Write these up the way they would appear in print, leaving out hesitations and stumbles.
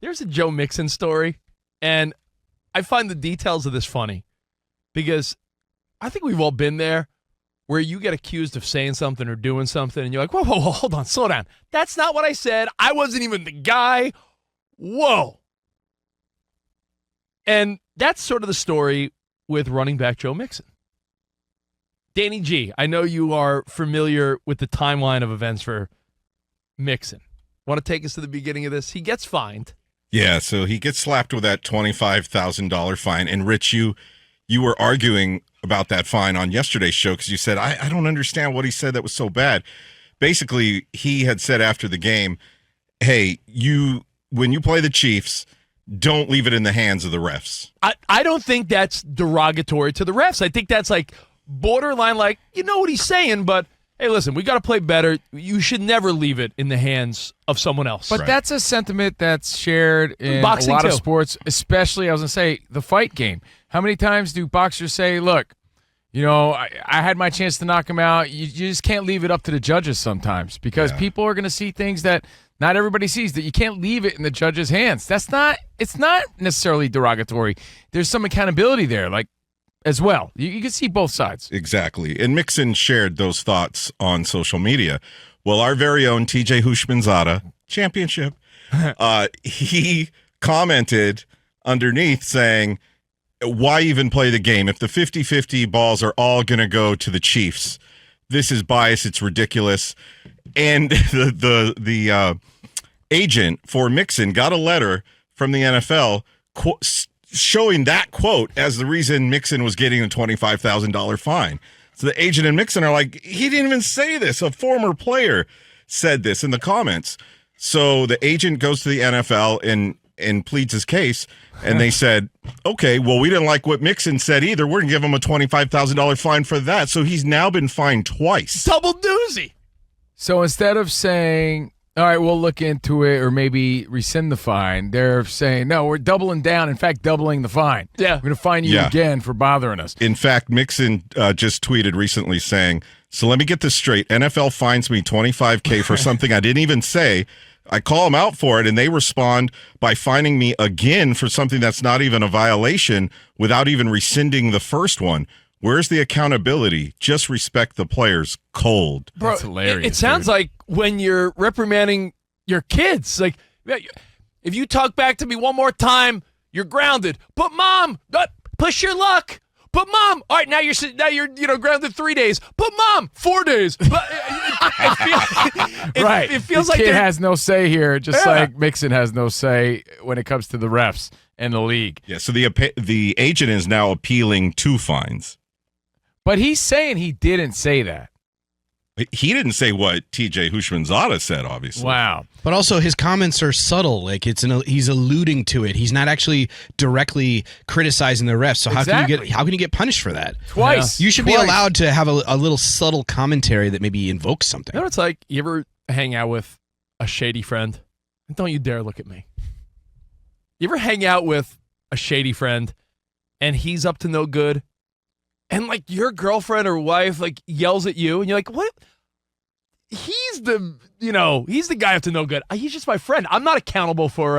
There's a Joe Mixon story, and I find the details of this funny because I think we've all been there where you get accused of saying something or doing something, and you're like, whoa, hold on, slow down. That's not what I said. I wasn't even the guy. Whoa. And that's sort of the story with running back Joe Mixon. Danny G, I know you are familiar with the timeline of events for Mixon. Want to take us to the beginning of this? He gets fined. Yeah, so he gets slapped with that $25,000 fine. And Rich, you were arguing about that fine on yesterday's show because you said, I don't understand what he said that was so bad. Basically, he had said after the game, hey, when you play the Chiefs, don't leave it in the hands of the refs. I don't think that's derogatory to the refs. I think that's like borderline, like, you know what he's saying, but hey, listen, we got to play better. You should never leave it in the hands of someone else. But that's a sentiment that's shared in boxing a lot too. of sports, especially, I was going to say, the fight game. How many times do boxers say, look, I had my chance to knock him out. You just can't leave it up to the judges sometimes because people are going to see things that not everybody sees, that you can't leave it in the judge's hands. It's not necessarily derogatory. There's some accountability there, like, as well. You can see both sides. Exactly. And Mixon shared those thoughts on social media. Well, our very own TJ Hushmanzada, championship, he commented underneath saying, why even play the game? If the 50-50 balls are all going to go to the Chiefs, this is bias. It's ridiculous. And the agent for Mixon got a letter from the NFL showing that quote as the reason Mixon was getting a $25,000 fine. So the agent and Mixon are like, he didn't even say this. A former player said this in the comments. So the agent goes to the NFL and pleads his case, and they said, okay, well, we didn't like what Mixon said either. We're going to give him a $25,000 fine for that. So he's now been fined twice. Double doozy. So instead of saying, all right, we'll look into it or maybe rescind the fine, they're saying, no, we're doubling down. In fact, doubling the fine. Yeah. We're going to fine you again for bothering us. In fact, Mixon just tweeted recently saying, so let me get this straight. NFL fines me $25K for something I didn't even say. I call them out for it, and they respond by fining me again for something that's not even a violation without even rescinding the first one. Where's the accountability? Just respect the players. Cold. Bro, that's hilarious. It sounds like when you're reprimanding your kids, like, if you talk back to me one more time, you're grounded. But Mom, push your luck. But Mom, all right, now you're grounded 3 days. But Mom, 4 days. But it feels the like kid has no say here, just like Mixon has no say when it comes to the refs and the league. Yeah, so the agent is now appealing 2 fines. But he's saying he didn't say that. He didn't say what TJ Hushmanzada said, obviously. Wow. But also his comments are subtle. Like he's alluding to it. He's not actually directly criticizing the refs. So how can you get punished for that? Twice. You should be allowed to have a little subtle commentary that maybe invokes something. You know what it's like? You ever hang out with a shady friend? And don't you dare look at me. You ever hang out with a shady friend and he's up to no good? And like your girlfriend or wife like yells at you and you're like, what? He's the guy up to no good. He's just my friend. I'm not accountable for,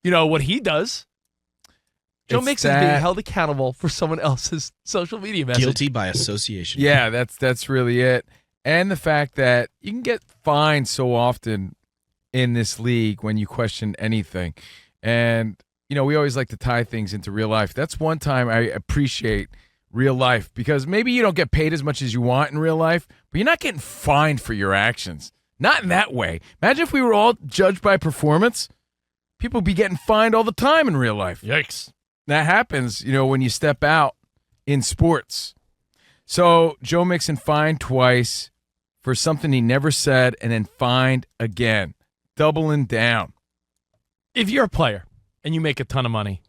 what he does. Joe Mixon's being held accountable for someone else's social media message. Guilty by association. Yeah, that's really it. And the fact that you can get fined so often in this league when you question anything. And, we always like to tie things into real life. That's one time I appreciate real life because maybe you don't get paid as much as you want in real life, but you're not getting fined for your actions. Not in that way. Imagine if we were all judged by performance. People would be getting fined all the time in real life. Yikes. That happens, when you step out in sports. So Joe Mixon fined twice for something he never said and then fined again. Doubling down. If you're a player and you make a ton of money,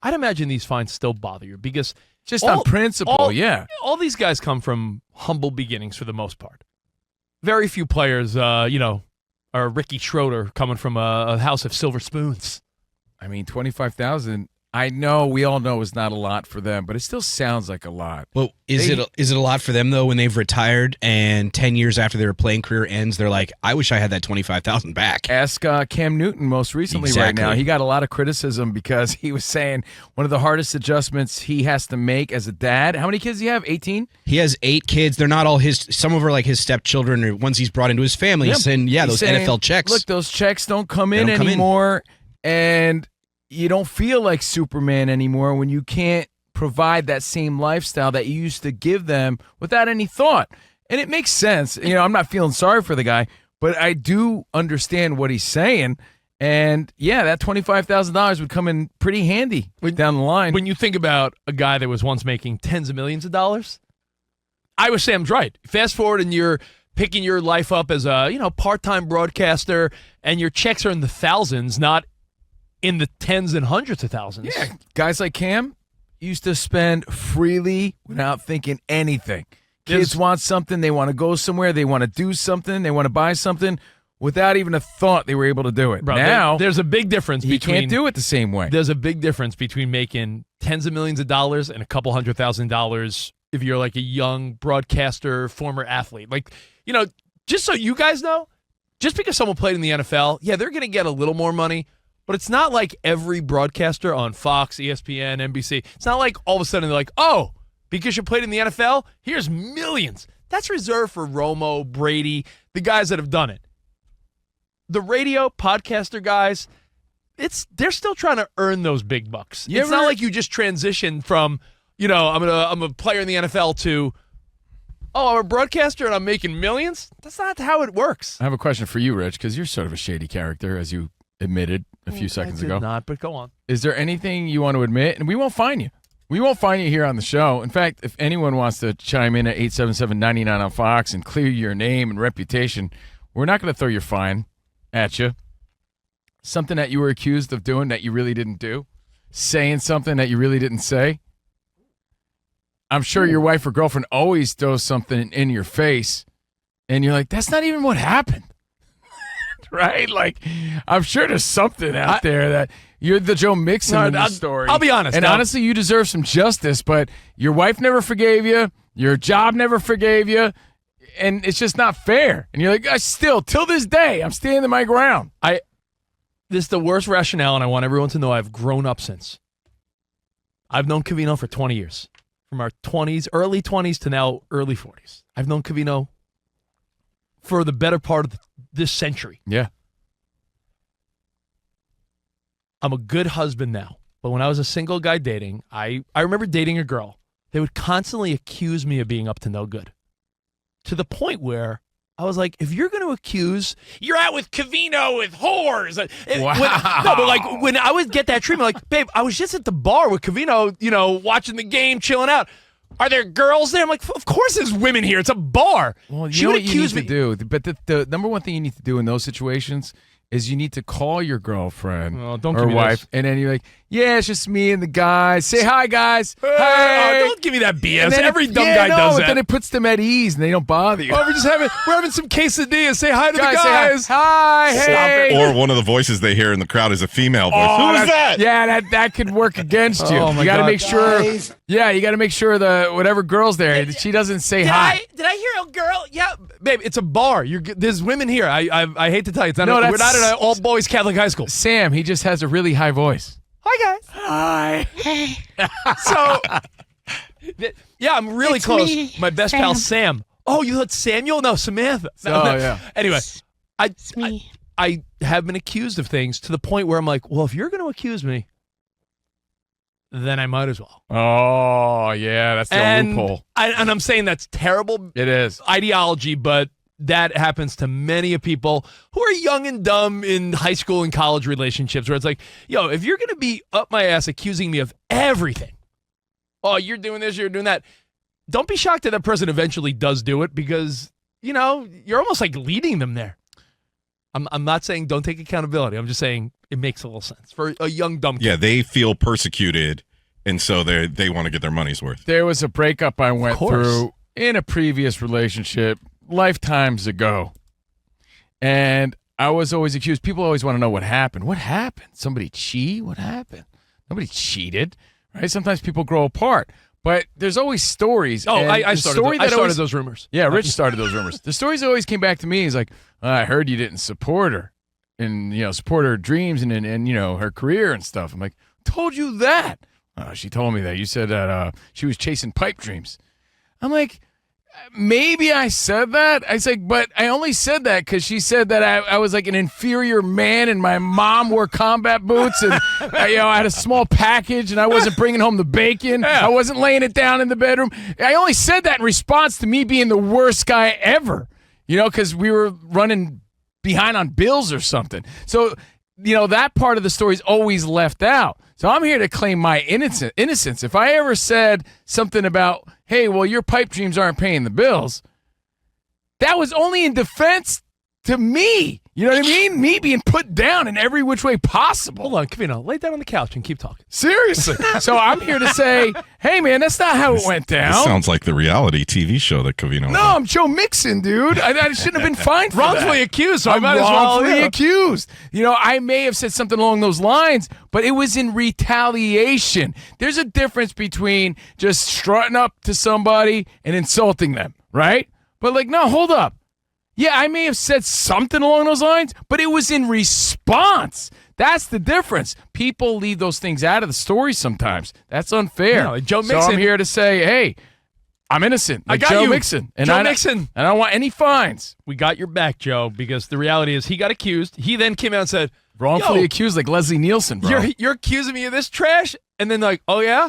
I'd imagine these fines still bother you because just on principle, all these guys come from humble beginnings for the most part. Very few players, are Ricky Schroeder coming from a house of silver spoons. I mean, $25,000. I know, we all know it's not a lot for them, but it still sounds like a lot. Well, is it a lot for them though when they've retired and 10 years after their playing career ends, they're like, I wish I had that 25,000 back. Ask Cam Newton most recently. Exactly. Right now. He got a lot of criticism because he was saying one of the hardest adjustments he has to make as a dad. How many kids do you have? 18? He has 8 kids. They're not all his. Some of them are like his stepchildren or ones he's brought into his family. He's saying, those saying, NFL checks. Look, those checks don't come in anymore, and you don't feel like Superman anymore when you can't provide that same lifestyle that you used to give them without any thought. And it makes sense. I'm not feeling sorry for the guy, but I do understand what he's saying. And yeah, that $25,000 would come in pretty handy down the line. When you think about a guy that was once making tens of millions of dollars, I was Sam's right. Fast forward and you're picking your life up as a part-time broadcaster, and your checks are in the thousands, not in the tens and hundreds of thousands. Yeah, guys like Cam used to spend freely without thinking anything. Kids want something, they want to go somewhere, they want to do something, they want to buy something. Without even a thought, they were able to do it. Bro, now, there's a big difference you between... can't do it the same way. There's a big difference between making tens of millions of dollars and a couple $100,000 if you're like a young broadcaster, former athlete. Like, just so you guys know, just because someone played in the NFL, yeah, they're going to get a little more money, but it's not like every broadcaster on Fox, ESPN, NBC. It's not like all of a sudden they're like, oh, because you played in the NFL, here's millions. That's reserved for Romo, Brady, the guys that have done it. The radio podcaster guys, they're still trying to earn those big bucks. It's not like you just transitioned from, I'm a player in the NFL to, I'm a broadcaster and I'm making millions. That's not how it works. I have a question for you, Rich, because you're sort of a shady character, as you admitted a few seconds ago. Not, but go on. Is there anything you want to admit? And we won't fine you. We won't find you here on the show. In fact, if anyone wants to chime in at 877-99 on Fox and clear your name and reputation, we're not going to throw your fine at you. Something that you were accused of doing that you really didn't do. Saying something that you really didn't say. I'm sure your wife or girlfriend always throws something in your face, and you're like, that's not even what happened. Right? Like, I'm sure there's something out there that you're the Joe Mixon in the story. I'll be honest. And honestly, you deserve some justice, but your wife never forgave you. Your job never forgave you. And it's just not fair. And you're like, still, till this day, I'm standing my ground. This is the worst rationale, and I want everyone to know I've grown up since. I've known COVINO for 20 years. From our 20s, early 20s to now early 40s. I've known COVINO for the better part of this century. Yeah. I'm a good husband now. But when I was a single guy dating, I remember dating a girl. They would constantly accuse me of being up to no good. To the point where I was like, if you're going to accuse, you're out with COVINO with whores. Wow. When I would get that treatment, like, babe, I was just at the bar with COVINO, watching the game, chilling out. Are there girls there? I'm like, of course there's women here. It's a bar. Well, she would accuse to do. But the number one thing you need to do in those situations is you need to call your girlfriend or wife, and then you're like, yeah, it's just me and the guys. Say hi, guys. Hey. Don't give me that BS. Every dumb guy does that. Then it puts them at ease, and they don't bother you. Oh, we're having some quesadillas. Say hi to the guys. Say hi. Hey. Stop it. Or one of the voices they hear in the crowd is a female voice. Who's that? Yeah, that could work against you. Oh, my you got to God. make sure. Yeah, you got to make sure the whatever girl's there, she doesn't say hi. Did I hear a girl? Yeah, babe, it's a bar. There's women here. I hate to tell you, we're not at an all boys Catholic high school. Sam, he just has a really high voice. Hi guys. Hi. Hey, So, yeah, I'm really It's close. me, My best pal Sam. Oh, you thought Samuel? No, Samantha. No. yeah. Anyway, it's me. I have been accused of things to the point where I'm like, well, if you're going to accuse me, then I might as well. Oh, yeah, that's the loophole. And I'm saying that's terrible It is. ideology, but that happens to many of people who are young and dumb in high school and college relationships where it's like, yo, if you're going to be up my ass accusing me of everything, oh, you're doing this, you're doing that, don't be shocked that that person eventually does do it because, you're almost like leading them there. I'm not saying don't take accountability. I'm just saying it makes a little sense for a young, dumb kid. Yeah, they feel persecuted, and so they want to get their money's worth. There was a breakup I went course. through in a previous relationship lifetimes ago. And I was always accused. People always want to know what happened. What happened? Somebody cheat? What happened? Nobody cheated, right? Sometimes people grow apart. But there's always stories. Oh, and I the started, story I that started always, those rumors. Yeah, Rich started those rumors. The stories that always came back to me is like, I heard you didn't support her and, support her dreams and her career and stuff. I'm like, told you that. She told me that. You said that she was chasing pipe dreams. I'm like, maybe I said that. I was like, but I only said that because she said that I was like an inferior man and my mom wore combat boots and I had a small package and I wasn't bringing home the bacon. Yeah. I wasn't laying it down in the bedroom. I only said that in response to me being the worst guy ever, because we were running behind on bills or something. So, that part of the story is always left out. So I'm here to claim my innocence. If I ever said something about, hey, well, your pipe dreams aren't paying the bills, that was only in defense to me. You know what I mean? Me being put down in every which way possible. Hold on, COVINO. Lay down on the couch and keep talking. Seriously. So I'm here to say, hey, man, that's not how it went down. This sounds like the reality TV show that COVINO. No, I'm Joe Mixon, dude. I shouldn't have been fined for Wrongfully that. accused, so I I'm might as well. wrongfully accused. I may have said something along those lines, but it was in retaliation. There's a difference between just strutting up to somebody and insulting them, right? But no, hold up. Yeah, I may have said something along those lines, but it was in response. That's the difference. People leave those things out of the story sometimes. That's unfair. No, Joe So Mixon- I'm here to say, hey, I'm innocent. I got Joe you. Mixon. And Joe I Mixon. And I don't want any fines. We got your back, Joe, because the reality is he got accused. He then came out and said, Wrongfully Yo, accused like Leslie Nielsen, bro. You're accusing me of this trash? And then oh, yeah?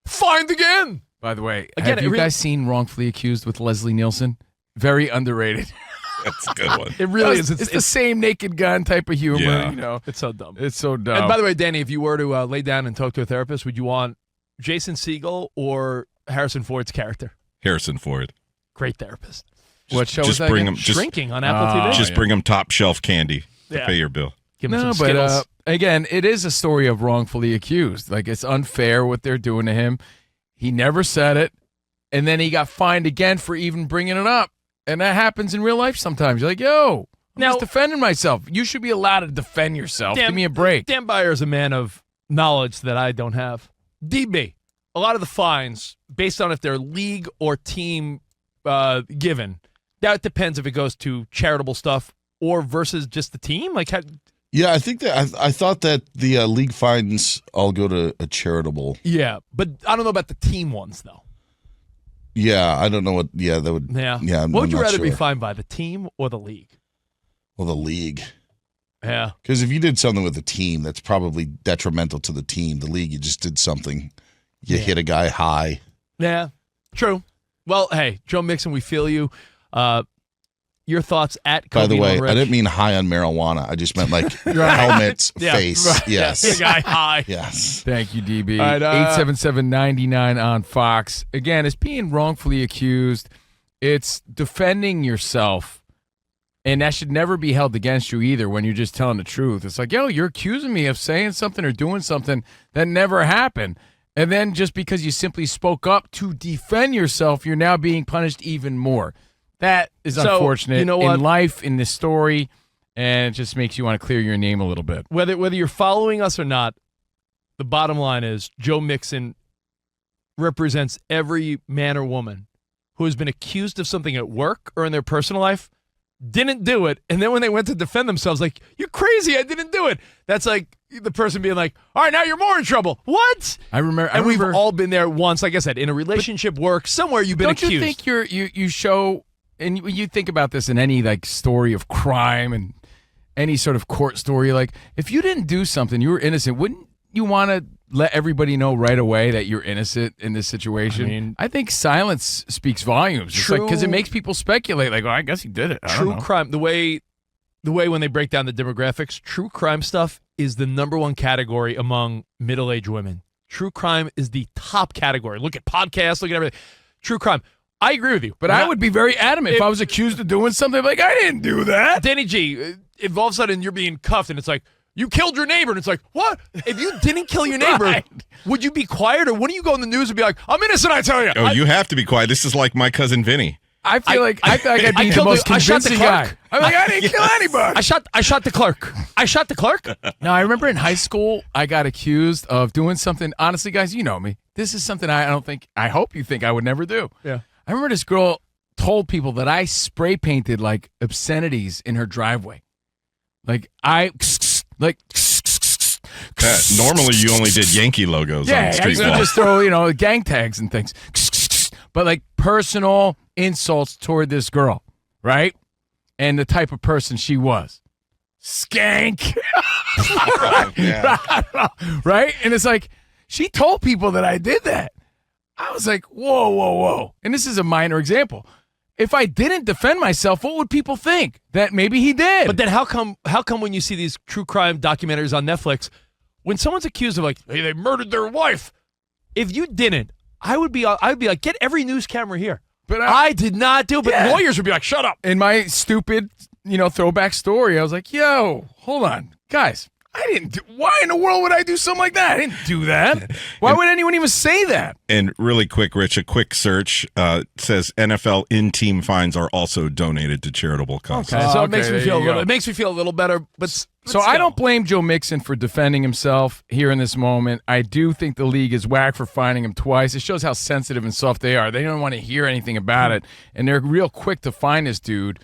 Fined again. By the way, Again, have you it really- guys seen Wrongfully Accused with Leslie Nielsen? Very underrated. That's a good one. It really is. It's the same Naked Gun type of humor, Yeah. It's so dumb. It's so dumb. And by the way, Danny, if you were to lay down and talk to a therapist, would you want Jason Segel or Harrison Ford's character? Harrison Ford. Great therapist. What show just was that bring again? him. Just, Shrinking on Apple TV. just bring him top shelf candy to Yeah. pay your bill. Give him No, some but Skittles. again, it is a story of wrongfully accused. Like, it's unfair what they're doing to him. He never said it, and then he got fined again for even bringing it up. And that happens in real life sometimes. You're like, yo, I'm Now- just defending myself. You should be allowed to defend yourself. Give me a break. Dan Beyer is a man of knowledge that I don't have. DB, a lot of the fines, based on if they're league or team given, that depends if it goes to charitable stuff or versus just the team. Like, Yeah, I think that I thought that the league fines all go to a charitable. yeah, but I don't know about the team ones though. Yeah, I don't know what. Yeah, that would. Yeah. Yeah, What would you I'm not rather be sure. fined by, the team or the league? Well, the league. Yeah. Because if you did something with the team, that's probably detrimental to the team. The league, you just did something. You hit a guy high. Yeah. True. Well, hey, Joe Mixon, we feel you. Your thoughts at By the COVINO way, Rich. I didn't mean high on marijuana. I just meant like Right. helmets, Yeah, face. right. Yes. The guy high. Yes. Thank you, DB. All right, 877-99 on Fox. Again, it's being wrongfully accused. It's defending yourself. And that should never be held against you either when you're just telling the truth. It's like, yo, you're accusing me of saying something or doing something that never happened. And then just because you simply spoke up to defend yourself, you're now being punished even more. That is So, unfortunate you know what? in life, in this story, and it just makes you want to clear your name a little bit. Whether you're following us or not, the bottom line is Joe Mixon represents every man or woman who has been accused of something at work or in their personal life, didn't do it, and then when they went to defend themselves, like, you're crazy, I didn't do it. That's like the person being like, all right, now you're more in trouble. What? I remember. And we've all been there once, like I said, in a relationship, work, somewhere you've been Don't accused. you think you show, and you think about this in any like story of crime and any sort of court story, like if you didn't do something, you were innocent, wouldn't you want to let everybody know right away that you're innocent in this situation? I think silence speaks volumes. It's like, because it makes people speculate, like, oh, I guess he did it. I don't True know. crime, the way when they break down the demographics, true crime stuff is the number one category among middle-aged women. True crime is the top category. Look at podcasts, look at everything. True crime. I agree with you. But I would be very adamant if I was accused of doing something, like, I didn't do that. Danny G, if all of a sudden you're being cuffed and it's like, you killed your neighbor, and it's like, what? If you didn't kill your neighbor, Right. would you be quiet, or wouldn't you go in the news and be like, I'm innocent, I tell you? Oh, you have to be quiet. This is like my cousin Vinny. I feel like I'd be the killed most I shot the convincing clerk. guy. I'm like, I didn't kill anybody. I shot the clerk. I shot the clerk. No, I remember in high school, I got accused of doing something. Honestly, guys, you know me. This is something I hope you think I would never do. Yeah. I remember this girl told people that I spray painted like obscenities in her driveway. Like Normally, you only did Yankee logos on I street used to walls. just throw, gang tags and things. But like personal insults toward this girl, right? And the type of person she was. Skank. Right? And it's like, she told people that I did that. I was like, whoa. And this is a minor example. If I didn't defend myself, what would people think? That maybe he did. But then how come when you see these true crime documentaries on Netflix, when someone's accused of like, hey, they murdered their wife, if you didn't, I would be like, get every news camera here. But I did not do it. But Yeah. lawyers would be like, shut up. in my stupid, throwback story, I was like, yo, hold on. Guys, why in the world would I do something like that? I didn't do that. Why would anyone even say that? And really quick, Rich, a quick search says NFL in-team fines are also donated to charitable causes. Okay, so it makes there me feel you go. it makes me feel a little better. But So I don't blame Joe Mixon for defending himself here in this moment. I do think the league is whack for fining him twice. It shows how sensitive and soft they are. They don't want to hear anything about it, and they're real quick to fine this dude.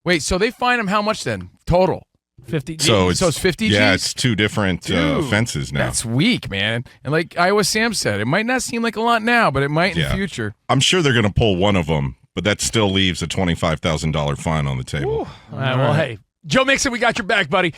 Wait, so they fine him how much then? Total? 50. So it's 50 Yeah, Gs? it's two different offenses now. That's weak, man. And like Iowa Sam said, it might not seem like a lot now, but it might in the future. I'm sure they're going to pull one of them, but that still leaves a $25,000 fine on the table. All right, well, hey, Joe Mixon, we got your back, buddy.